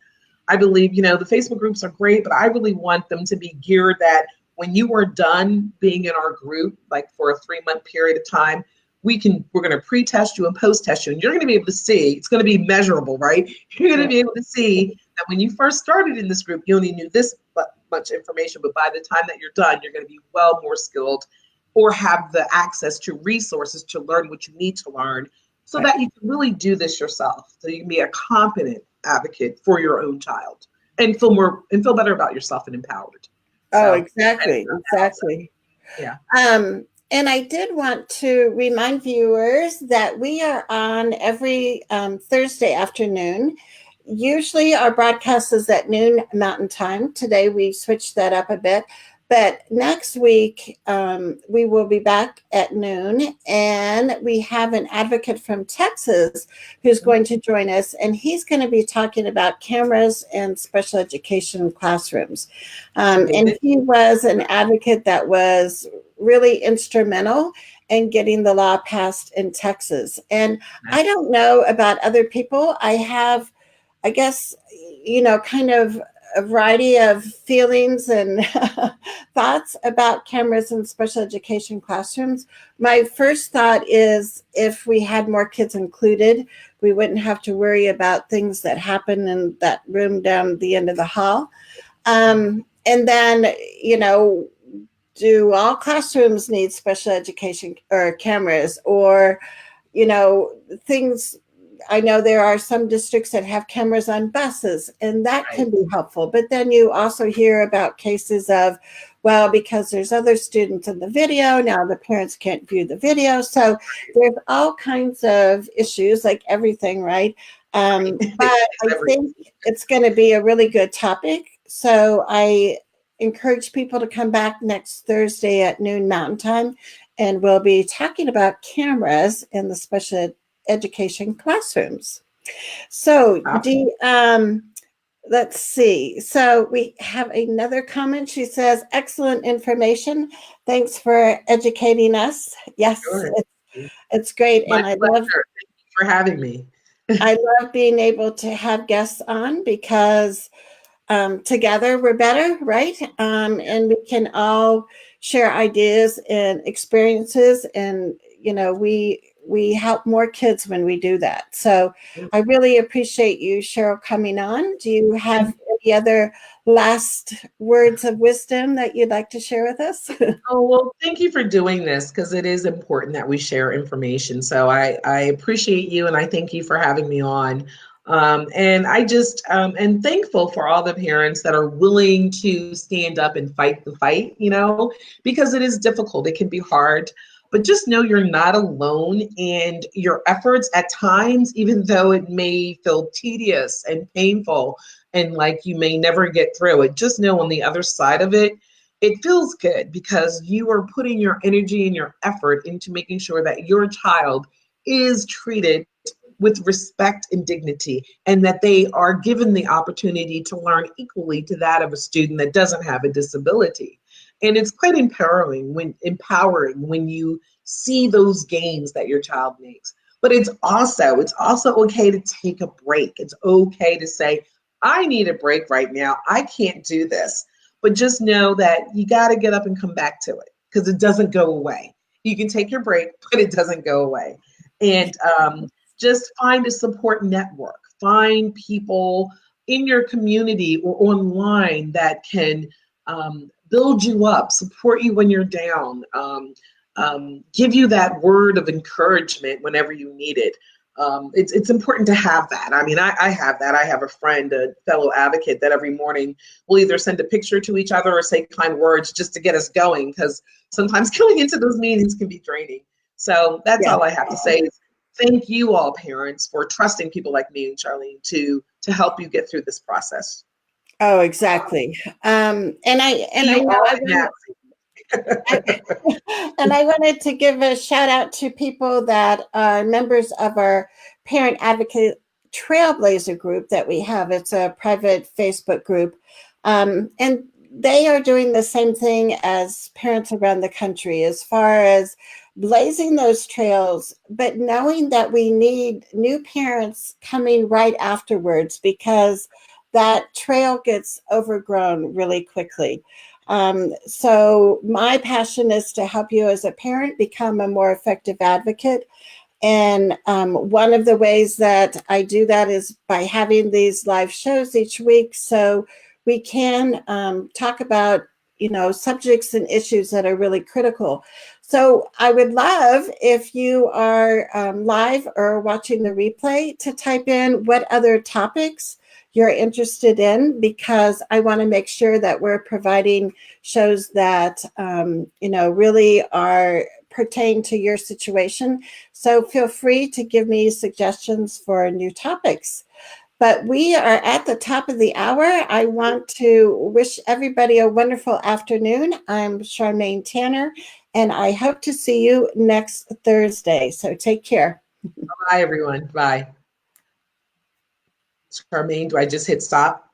I believe, the Facebook groups are great, but I really want them to be geared that when you are done being in our group, like for a 3-month period of time, we're going to pre-test you and post-test you, and you're going to be able to see, it's going to be measurable, right? You're going to be able to see that when you first started in this group, you only knew this much information, but by the time that you're done, you're going to be well more skilled or have the access to resources to learn what you need to learn so that you can really do this yourself. So you can be a competent advocate for your own child and feel better about yourself and empowered. Oh, exactly. Yeah. And I did want to remind viewers that we are on every Thursday afternoon. Usually our broadcast is at noon Mountain Time. Today we switched that up a bit. But next week, we will be back at noon, and we have an advocate from Texas who's going to join us, and he's going to be talking about cameras in special education classrooms. And he was an advocate that was really instrumental in getting the law passed in Texas. And I don't know about other people. I have, I guess, kind of a variety of feelings and thoughts about cameras in special education classrooms. My first thought is if we had more kids included, we wouldn't have to worry about things that happen in that room down the end of the hall. And then, do all classrooms need special education or cameras or, things? I know there are some districts that have cameras on buses, and that can be helpful. But then you also hear about cases of, well, because there's other students in the video, now the parents can't view the video. So there's all kinds of issues, like everything, right? But I think it's going to be a really good topic. So I encourage people to come back next Thursday at noon Mountain Time, and we'll be talking about cameras in the special education classrooms. So let's see. So we have another comment. She says, excellent information. Thanks for educating us. Yes, sure. It's great. My pleasure. Thank you for having me. I love being able to have guests on because together we're better, right? And we can all share ideas and experiences, and we help more kids when we do that. So I really appreciate you, Cheryl, coming on. Do you have any other last words of wisdom that you'd like to share with us? Oh, well, thank you for doing this because it is important that we share information. So I appreciate you, and I thank you for having me on. And I just am thankful for all the parents that are willing to stand up and fight the fight, because it is difficult. It can be hard. But just know you're not alone, and your efforts at times, even though it may feel tedious and painful and like you may never get through it, just know on the other side of it, it feels good because you are putting your energy and your effort into making sure that your child is treated with respect and dignity, and that they are given the opportunity to learn equally to that of a student that doesn't have a disability. And it's quite empowering when you see those gains that your child makes. But it's also okay to take a break. It's okay to say, I need a break right now. I can't do this. But just know that you got to get up and come back to it because it doesn't go away. You can take your break, but it doesn't go away. And just find a support network. Find people in your community or online that can build you up, support you when you're down, give you that word of encouragement whenever you need it. it's important to have that. I mean, I have that. I have a friend, a fellow advocate, that every morning we'll either send a picture to each other or say kind words just to get us going, because sometimes going into those meetings can be draining. So that's all I have to say. Thank you all, parents, for trusting people like me and Charlene to help you get through this process. Oh, exactly. And I wanted to give a shout out to people that are members of our Parent Advocate Trailblazer group that we have. It's a private Facebook group. And they are doing the same thing as parents around the country as far as blazing those trails, but knowing that we need new parents coming right afterwards, because that trail gets overgrown really quickly. So my passion is to help you as a parent become a more effective advocate. And one of the ways that I do that is by having these live shows each week, so we can talk about, subjects and issues that are really critical. So I would love if you are live or watching the replay to type in what other topics you're interested in, because I want to make sure that we're providing shows that, really are pertain to your situation. So feel free to give me suggestions for new topics. But we are at the top of the hour. I want to wish everybody a wonderful afternoon. I'm Charmaine Tanner, and I hope to see you next Thursday. So take care. Bye, everyone. Bye. Charmaine, do I just hit stop?